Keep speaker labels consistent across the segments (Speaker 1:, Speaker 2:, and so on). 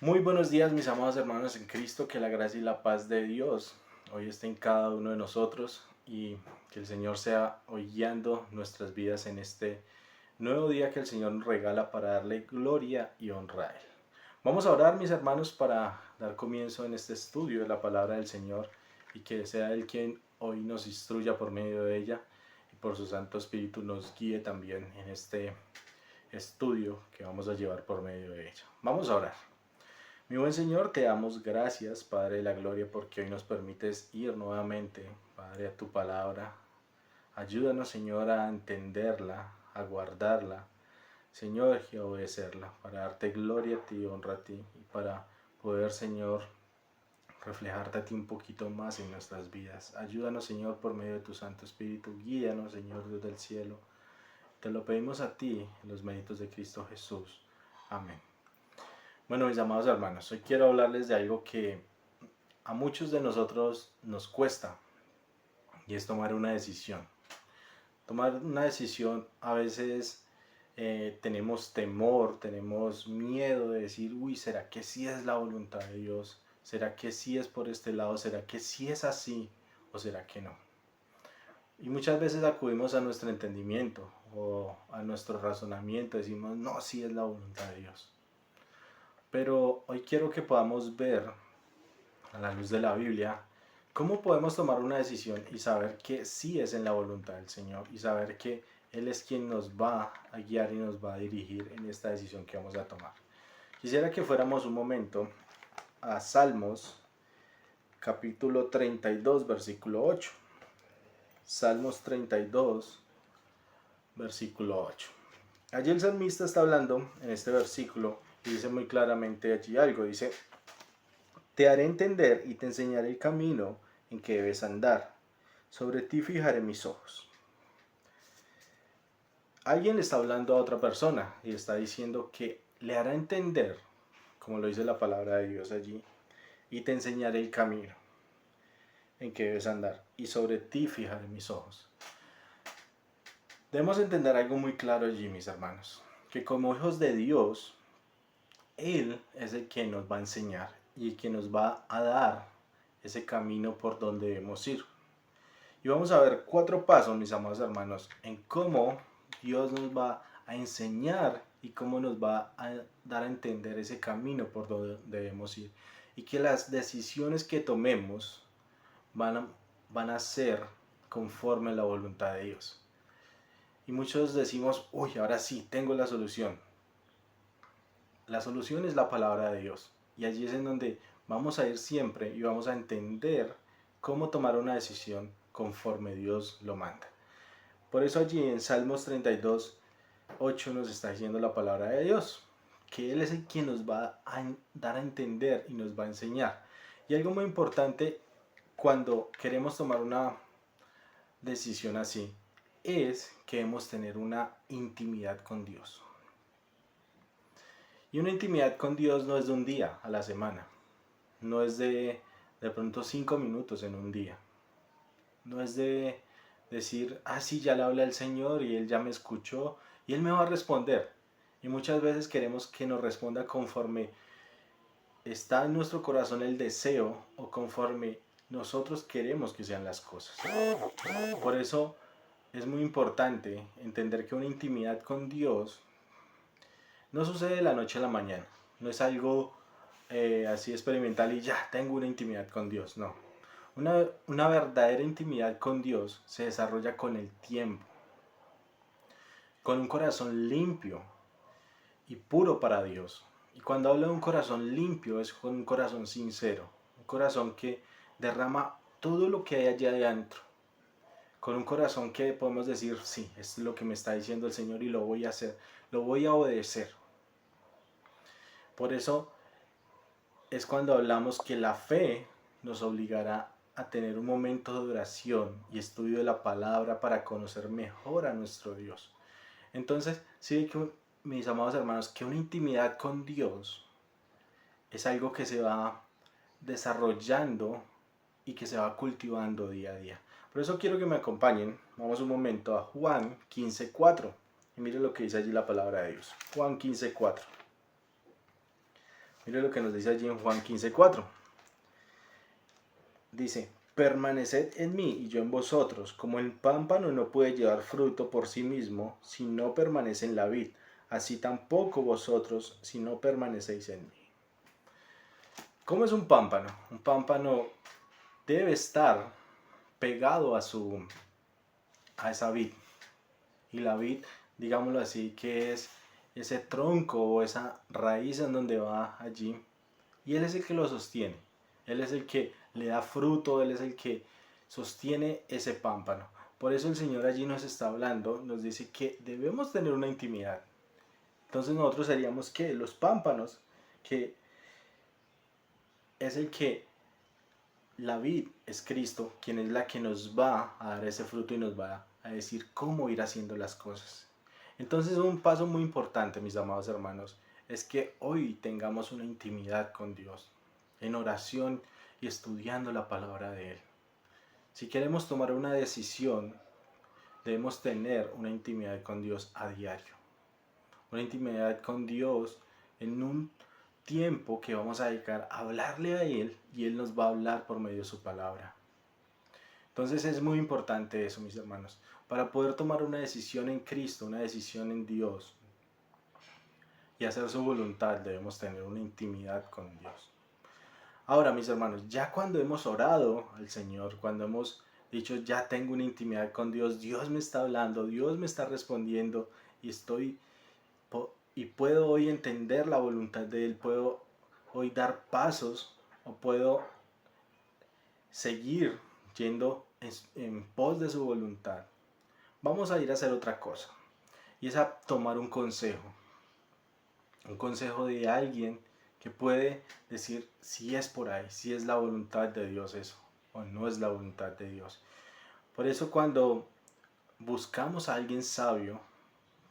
Speaker 1: Muy buenos días, mis amados hermanos en Cristo, que la gracia y la paz de Dios hoy esté en cada uno de nosotros y que el Señor sea hoy guiando nuestras vidas en este nuevo día que el Señor nos regala para darle gloria y honra a Él. Vamos a orar, mis hermanos, para dar comienzo en este estudio de la palabra del Señor y que sea Él quien hoy nos instruya por medio de ella y por su Santo Espíritu nos guíe también en este estudio que vamos a llevar por medio de ella. Vamos a orar. Mi buen Señor, te damos gracias, Padre de la Gloria, porque hoy nos permites ir nuevamente, Padre, a tu palabra. Ayúdanos, Señor, a entenderla, a guardarla, Señor, y a obedecerla, para darte gloria a ti, honra a ti, y para poder, Señor, reflejarte a ti un poquito más en nuestras vidas. Ayúdanos, Señor, por medio de tu Santo Espíritu. Guíanos, Señor, Dios del cielo. Te lo pedimos a ti, en los méritos de Cristo Jesús. Amén. Bueno, mis amados hermanos, hoy quiero hablarles de algo que a muchos de nosotros nos cuesta y es tomar una decisión. Tomar una decisión a veces tenemos temor, tenemos miedo de decir, uy, ¿será que sí es la voluntad de Dios? ¿Será que sí es por este lado? ¿Será que sí es así? ¿O será que no? Y muchas veces acudimos a nuestro entendimiento o a nuestro razonamiento, decimos, no, sí es la voluntad de Dios. Pero hoy quiero que podamos ver a la luz de la Biblia, ¿cómo podemos tomar una decisión y saber que sí es en la voluntad del Señor y saber que Él es quien nos va a guiar y nos va a dirigir en esta decisión que vamos a tomar? Quisiera que fuéramos un momento a Salmos capítulo 32 versículo 8. Salmos 32 versículo 8. Allí el salmista está hablando en este versículo y dice muy claramente allí algo. Dice, te haré entender y te enseñaré el camino en que debes andar. Sobre ti fijaré mis ojos. Alguien le está hablando a otra persona y está diciendo que le hará entender, como lo dice la palabra de Dios allí, y te enseñaré el camino en que debes andar. Y sobre ti fijaré mis ojos. Debemos entender algo muy claro allí, mis hermanos, que como hijos de Dios, Él es el que nos va a enseñar y el que nos va a dar ese camino por donde debemos ir. Y vamos a ver 4 pasos, mis amados hermanos, en cómo Dios nos va a enseñar y cómo nos va a dar a entender ese camino por donde debemos ir. Y que las decisiones que tomemos van a ser conforme a la voluntad de Dios. Y muchos decimos, uy, ahora sí, tengo la solución. La solución es la palabra de Dios. Y allí es en donde vamos a ir siempre y vamos a entender cómo tomar una decisión conforme Dios lo manda. Por eso allí en Salmos 32, 8 nos está diciendo la palabra de Dios, que Él es el quien nos va a dar a entender y nos va a enseñar. Y algo muy importante cuando queremos tomar una decisión así, es que debemos tener una intimidad con Dios. Y una intimidad con Dios no es de un día a la semana, no es de pronto 5 minutos en un día, no es de decir, ah, sí, ya le habla el Señor y Él ya me escuchó y Él me va a responder. Y muchas veces queremos que nos responda conforme está en nuestro corazón el deseo o conforme nosotros queremos que sean las cosas. Por eso es muy importante entender que una intimidad con Dios no sucede de la noche a la mañana. No es algo así experimental y ya tengo una intimidad con Dios. No. Una verdadera intimidad con Dios se desarrolla con el tiempo, con un corazón limpio y puro para Dios. Y cuando hablo de un corazón limpio es con un corazón sincero, un corazón que derrama todo lo que hay allá adentro, con un corazón que podemos decir, sí, esto es lo que me está diciendo el Señor y lo voy a hacer, lo voy a obedecer. Por eso es cuando hablamos que la fe nos obligará a tener un momento de oración y estudio de la palabra para conocer mejor a nuestro Dios. Entonces, sí que mis amados hermanos, que una intimidad con Dios es algo que se va desarrollando y que se va cultivando día a día. Por eso quiero que me acompañen, vamos un momento a Juan 15:4 y miren lo que dice allí la palabra de Dios. Juan 15:4. Mire lo que nos dice allí en Juan 15:4. Dice, permaneced en mí y yo en vosotros, como el pámpano no puede llevar fruto por sí mismo si no permanece en la vid, así tampoco vosotros si no permanecéis en mí. ¿Cómo es un pámpano? Un pámpano debe estar pegado a esa vid. Y la vid, digámoslo así, que es ese tronco o esa raíz en donde va allí. Y Él es el que lo sostiene. Él es el que le da fruto, Él es el que sostiene ese pámpano. Por eso el Señor allí nos está hablando, nos dice que debemos tener una intimidad. Entonces nosotros seríamos que los pámpanos, que es el que la vid es Cristo, quien es la que nos va a dar ese fruto y nos va a decir cómo ir haciendo las cosas. Entonces un paso muy importante, mis amados hermanos, es que hoy tengamos una intimidad con Dios, en oración y estudiando la palabra de Él. Si queremos tomar una decisión, debemos tener una intimidad con Dios a diario. Una intimidad con Dios en un tiempo que vamos a dedicar a hablarle a Él y Él nos va a hablar por medio de su palabra. Entonces es muy importante eso, mis hermanos, para poder tomar una decisión en Cristo, una decisión en Dios y hacer su voluntad, debemos tener una intimidad con Dios. Ahora, mis hermanos, ya cuando hemos orado al Señor, cuando hemos dicho, ya tengo una intimidad con Dios, Dios me está hablando, Dios me está respondiendo y y puedo hoy entender la voluntad de Él, puedo hoy dar pasos o puedo seguir yendo en pos de su voluntad. Vamos a ir a hacer otra cosa y es a tomar un consejo de alguien que puede decir si es por ahí, si es la voluntad de Dios eso o no es la voluntad de Dios. Por eso cuando buscamos a alguien sabio,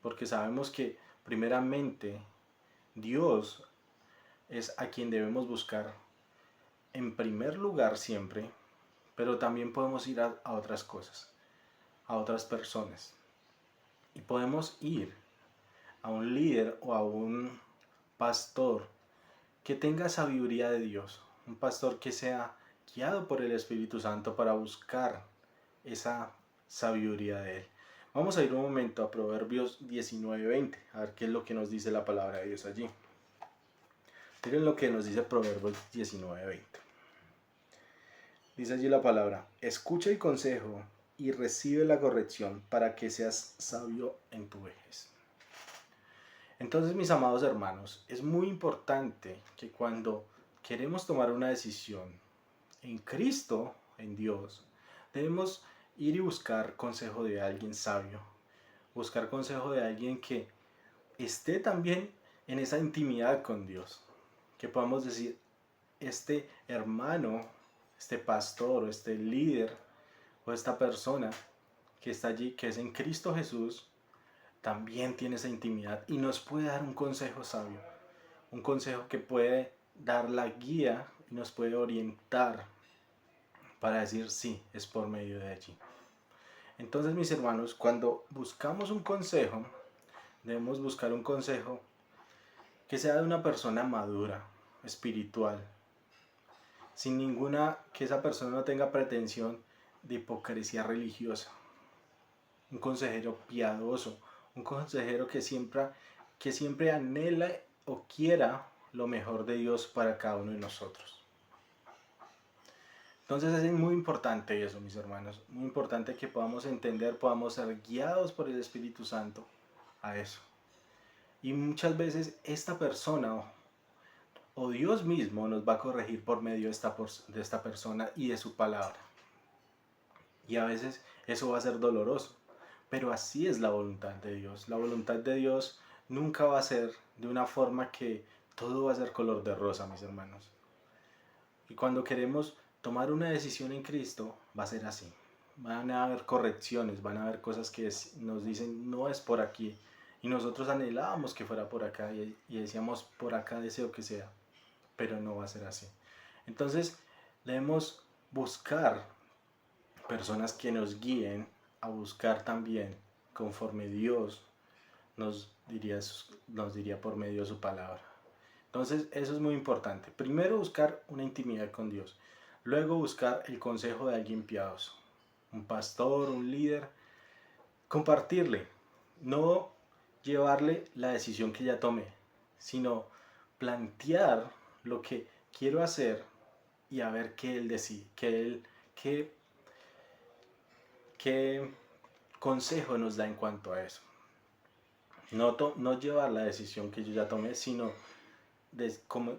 Speaker 1: porque sabemos que primeramente Dios es a quien debemos buscar en primer lugar siempre, pero también podemos ir a otras cosas, a otras personas. Y podemos ir a un líder o a un pastor que tenga sabiduría de Dios, un pastor que sea guiado por el Espíritu Santo para buscar esa sabiduría de Él. Vamos a ir un momento a Proverbios 19:20, a ver qué es lo que nos dice la palabra de Dios allí. Miren lo que nos dice Proverbios 19:20. Dice allí la palabra, escucha el consejo y recibe la corrección para que seas sabio en tu vejez. Entonces, mis amados hermanos, es muy importante que cuando queremos tomar una decisión en Cristo, en Dios, debemos ir y buscar consejo de alguien sabio, buscar consejo de alguien que esté también en esa intimidad con Dios, que podamos decir, este hermano, este pastor o este líder o esta persona que está allí, que es en Cristo Jesús, también tiene esa intimidad y nos puede dar un consejo sabio, un consejo que puede dar la guía y nos puede orientar para decir sí, es por medio de allí. Entonces, mis hermanos, cuando buscamos un consejo, debemos buscar un consejo que sea de una persona madura, espiritual, sin que esa persona no tenga pretensión de hipocresía religiosa. Un consejero piadoso, un consejero que siempre anhela o quiera lo mejor de Dios para cada uno de nosotros. Entonces es muy importante eso, mis hermanos, muy importante que podamos entender, podamos ser guiados por el Espíritu Santo a eso. Y muchas veces esta persona o Dios mismo nos va a corregir por medio de esta persona y de su palabra. Y a veces eso va a ser doloroso, pero así es la voluntad de Dios. La voluntad de Dios nunca va a ser de una forma que todo va a ser color de rosa, mis hermanos. Y cuando queremos tomar una decisión en Cristo, va a ser así. Van a haber correcciones, van a haber cosas que nos dicen no es por aquí. Y nosotros anhelábamos que fuera por acá y decíamos por acá deseo que sea, pero no va a ser así. Entonces debemos buscar personas que nos guíen a buscar también conforme Dios nos diría por medio de su palabra. Entonces eso es muy importante. Primero buscar una intimidad con Dios. Luego buscar el consejo de alguien piadoso. Un pastor, un líder. Compartirle. No llevarle la decisión que ya tomé, sino plantear lo que quiero hacer y a ver qué él decide, qué consejo nos da en cuanto a eso. No llevar la decisión que yo ya tomé, sino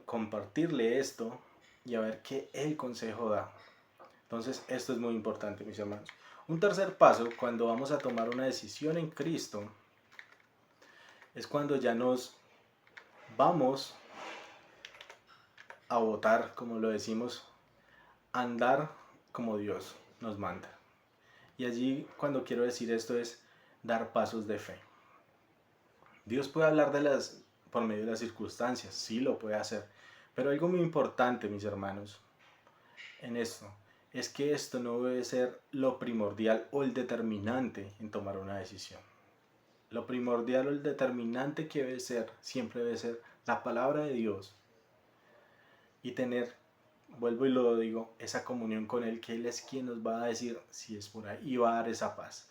Speaker 1: compartirle esto y a ver qué el consejo da. Entonces esto es muy importante, mis hermanos. Un tercer paso cuando vamos a tomar una decisión en Cristo es cuando ya nos vamos a votar, como lo decimos, andar como Dios nos manda. Y allí cuando quiero decir esto es dar pasos de fe. Dios puede hablar por medio de las circunstancias, sí lo puede hacer. Pero algo muy importante, mis hermanos, en esto, es que esto no debe ser lo primordial o el determinante en tomar una decisión. Lo primordial o el determinante que debe ser, siempre debe ser la palabra de Dios y tener, vuelvo y lo digo, esa comunión con Él, que Él es quien nos va a decir si es por ahí y va a dar esa paz.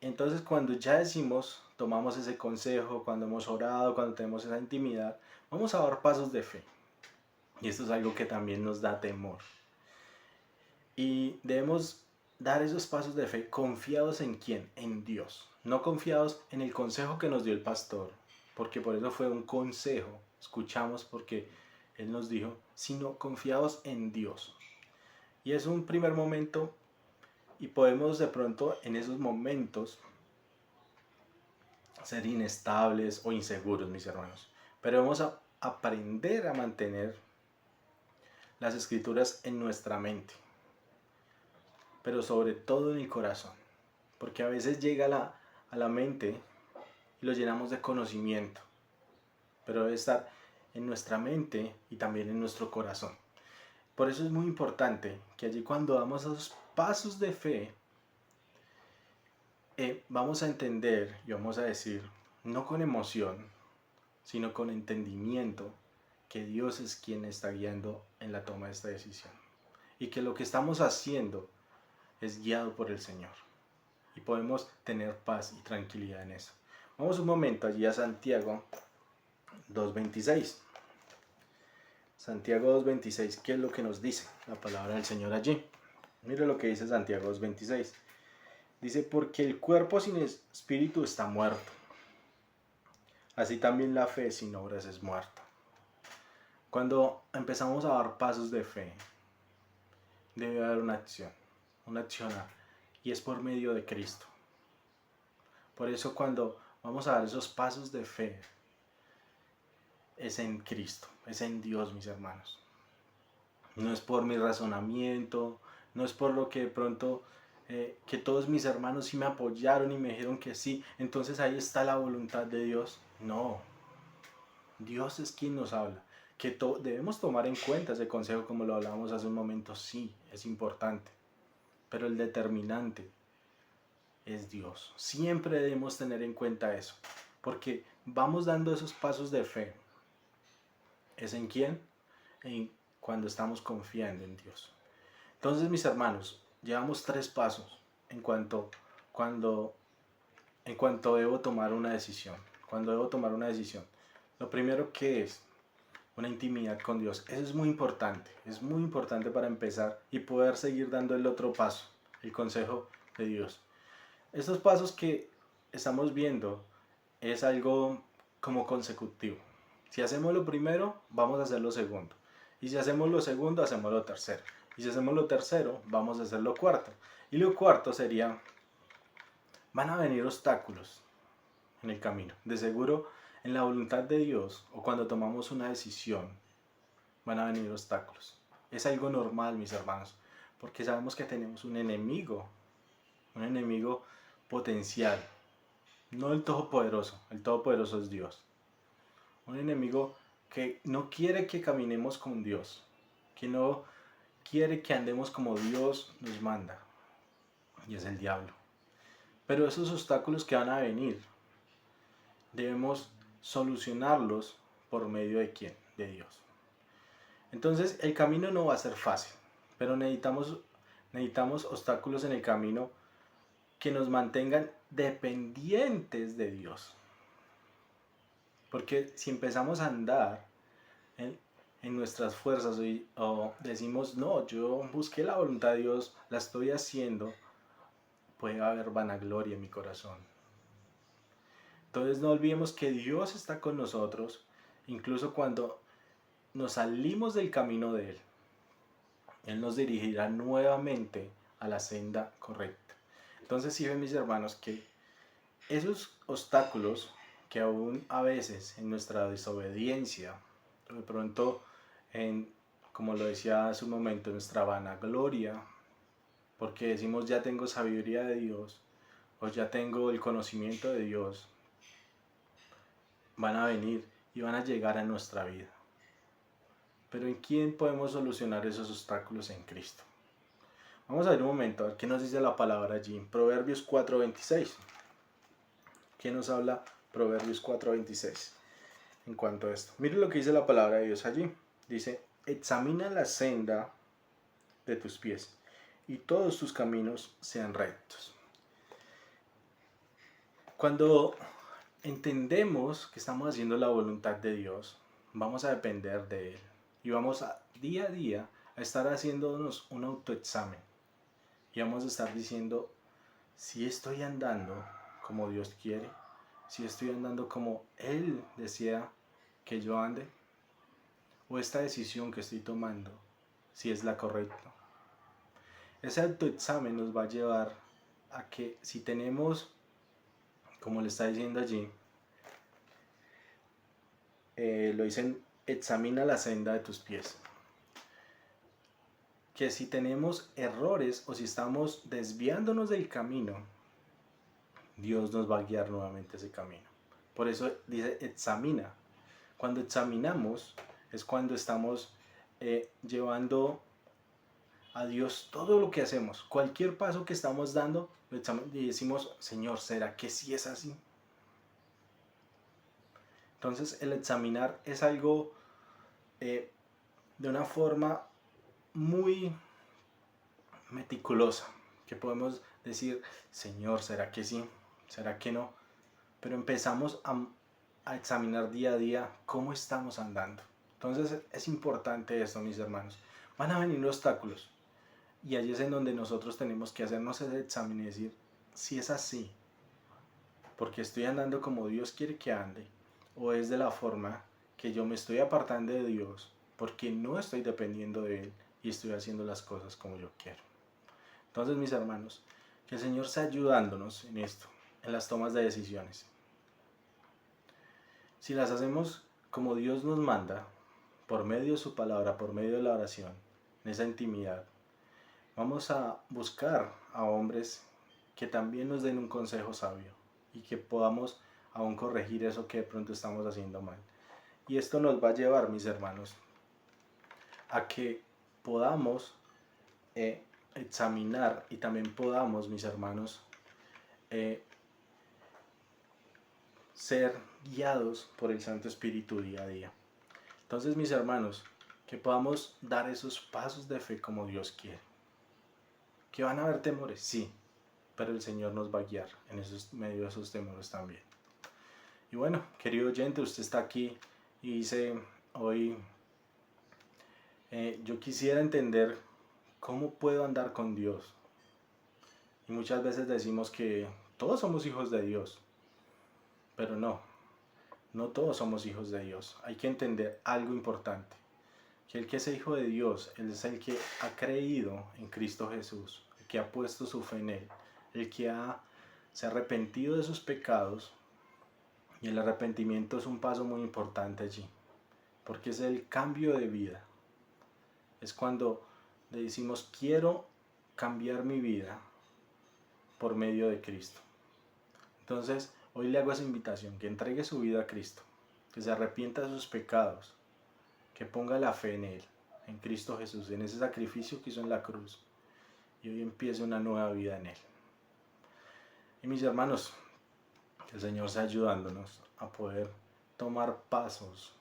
Speaker 1: Entonces cuando ya decimos, tomamos ese consejo, cuando hemos orado, cuando tenemos esa intimidad, vamos a dar pasos de fe. Y esto es algo que también nos da temor. Y debemos dar esos pasos de fe confiados en quién, en Dios. No confiados en el consejo que nos dio el pastor, porque por eso fue un consejo, escuchamos porque Él nos dijo, sino confiados en Dios. Y es un primer momento y podemos de pronto en esos momentos ser inestables o inseguros, mis hermanos. Pero vamos a aprender a mantener las escrituras en nuestra mente, pero sobre todo en el corazón, porque a veces llega a la mente y lo llenamos de conocimiento, pero debe estar en nuestra mente y también en nuestro corazón. Por eso es muy importante que allí cuando damos esos pasos de fe, vamos a entender y vamos a decir, no con emoción, sino con entendimiento, que Dios es quien está guiando en la toma de esta decisión. Y que lo que estamos haciendo es guiado por el Señor. Y podemos tener paz y tranquilidad en eso. Vamos un momento allí a Santiago 2.26. Santiago 2.26, ¿qué es lo que nos dice la palabra del Señor allí? Mire lo que dice Santiago 2.26. Dice, porque el cuerpo sin espíritu está muerto. Así también la fe sin obras es muerta. Cuando empezamos a dar pasos de fe, debe haber una acción y es por medio de Cristo. Por eso cuando vamos a dar esos pasos de fe, es en Cristo, es en Dios, mis hermanos. No es por mi razonamiento, no es por lo que de pronto que todos mis hermanos sí me apoyaron y me dijeron que sí, entonces ahí está la voluntad de Dios. No, Dios es quien nos habla. Que debemos tomar en cuenta ese consejo como lo hablábamos hace un momento, sí, es importante, pero el determinante es Dios. Siempre debemos tener en cuenta eso, porque vamos dando esos pasos de fe. ¿Es en quién? Cuando estamos confiando en Dios. Entonces, mis hermanos, llevamos 3 pasos cuando, en cuanto debo tomar una decisión. Cuando debo tomar una decisión. Lo primero que es una intimidad con Dios. Eso es muy importante para empezar y poder seguir dando el otro paso, el consejo de Dios. Estos pasos que estamos viendo es algo como consecutivo. Si hacemos lo primero, vamos a hacer lo segundo. Y si hacemos lo segundo, hacemos lo tercero. Y si hacemos lo tercero, vamos a hacer lo cuarto. Y lo cuarto sería, van a venir obstáculos en el camino. De seguro, en la voluntad de Dios o cuando tomamos una decisión, van a venir obstáculos. Es algo normal, mis hermanos, porque sabemos que tenemos un enemigo potencial, no el todopoderoso es Dios. Un enemigo que no quiere que caminemos con Dios, que no quiere que andemos como Dios nos manda, y es el diablo. Pero esos obstáculos que van a venir, debemos solucionarlos por medio de ¿quién? de Dios. Entonces el camino no va a ser fácil, pero necesitamos obstáculos en el camino que nos mantengan dependientes de Dios. Porque si empezamos a andar en, en nuestras fuerzas o decimos, no, yo busqué la voluntad de Dios, la estoy haciendo, puede haber vanagloria en mi corazón. Entonces no olvidemos que Dios está con nosotros, incluso cuando nos salimos del camino de Él. Él nos dirigirá nuevamente a la senda correcta. Entonces sí ven mis hermanos que esos obstáculos que aún a veces en nuestra desobediencia, de pronto como lo decía hace un momento, nuestra vanagloria, porque decimos ya tengo sabiduría de Dios o ya tengo el conocimiento de Dios, van a venir y van a llegar a nuestra vida. Pero ¿en quién podemos solucionar esos obstáculos? En Cristo. Vamos a ver un momento, a ver qué nos dice la palabra allí en Proverbios 4:26. ¿Qué nos habla Proverbios 4:26 en cuanto a esto? Miren lo que dice la palabra de Dios allí. Dice, examina la senda de tus pies y todos tus caminos sean rectos. Cuando entendemos que estamos haciendo la voluntad de Dios, vamos a depender de Él y vamos día a día a estar haciéndonos un autoexamen y vamos a estar diciendo si estoy andando como Dios quiere, si estoy andando como Él desea que yo ande, o esta decisión que estoy tomando, si es la correcta. Ese autoexamen nos va a llevar a que si tenemos, como le está diciendo allí, lo dicen, examina la senda de tus pies. Que si tenemos errores o si estamos desviándonos del camino, Dios nos va a guiar nuevamente ese camino. Por eso dice examina. Cuando examinamos es cuando estamos llevando a Dios todo lo que hacemos. Cualquier paso que estamos dando y decimos, Señor, ¿será que sí es así? Entonces el examinar es algo de una forma muy meticulosa, que podemos decir, Señor, ¿será que sí? ¿Será que no? Pero empezamos a examinar día a día cómo estamos andando. Entonces es importante esto, mis hermanos. Van a venir obstáculos y allí es en donde nosotros tenemos que hacernos ese examen y decir, si es así, porque estoy andando como Dios quiere que ande, o es de la forma que yo me estoy apartando de Dios porque no estoy dependiendo de Él y estoy haciendo las cosas como yo quiero. Entonces, mis hermanos, que el Señor sea ayudándonos en esto, en las tomas de decisiones. Si las hacemos como Dios nos manda, por medio de su palabra, por medio de la oración, en esa intimidad, vamos a buscar a hombres que también nos den un consejo sabio y que podamos aún corregir eso que de pronto estamos haciendo mal. Y esto nos va a llevar, mis hermanos, a que podamos examinar y también podamos, mis hermanos, ser guiados por el Santo Espíritu día a día. Entonces, mis hermanos, que podamos dar esos pasos de fe como Dios quiere. ¿Que van a haber temores? Sí, pero el Señor nos va a guiar en medio de esos temores también. Y bueno, querido oyente, usted está aquí y dice hoy, yo quisiera entender cómo puedo andar con Dios. Y muchas veces decimos que todos somos hijos de Dios, pero no todos somos hijos de Dios. Hay que entender algo importante, que el que es hijo de Dios, Él es el que ha creído en Cristo Jesús, el que ha puesto su fe en Él, el que se ha arrepentido de sus pecados, y el arrepentimiento es un paso muy importante allí, porque es el cambio de vida. Es cuando le decimos, quiero cambiar mi vida por medio de Cristo. Entonces, hoy le hago esa invitación, que entregue su vida a Cristo, que se arrepienta de sus pecados, que ponga la fe en Él, en Cristo Jesús, en ese sacrificio que hizo en la cruz, y hoy empiece una nueva vida en Él. Y mis hermanos, que el Señor sea ayudándonos a poder tomar pasos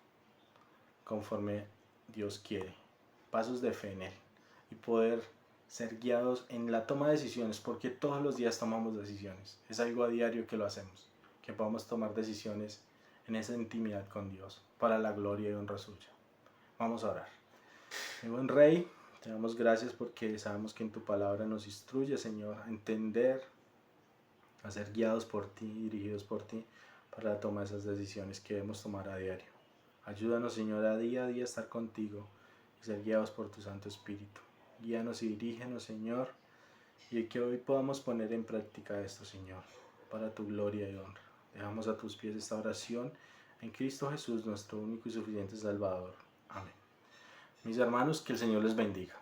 Speaker 1: conforme Dios quiere, pasos de fe en Él, y poder ser guiados en la toma de decisiones, porque todos los días tomamos decisiones, es algo a diario que lo hacemos, que podamos tomar decisiones en esa intimidad con Dios, para la gloria y honra suya. Vamos a orar. Mi buen Rey, te damos gracias porque sabemos que en tu palabra nos instruye, Señor, a entender, a ser guiados por ti, dirigidos por ti, para tomar esas decisiones que debemos tomar a diario. Ayúdanos, Señor, a día estar contigo y ser guiados por tu Santo Espíritu. Guíanos y dirígenos, Señor, y que hoy podamos poner en práctica esto, Señor, para tu gloria y honra. Dejamos a tus pies esta oración en Cristo Jesús, nuestro único y suficiente Salvador. Amén. Mis hermanos, que el Señor les bendiga.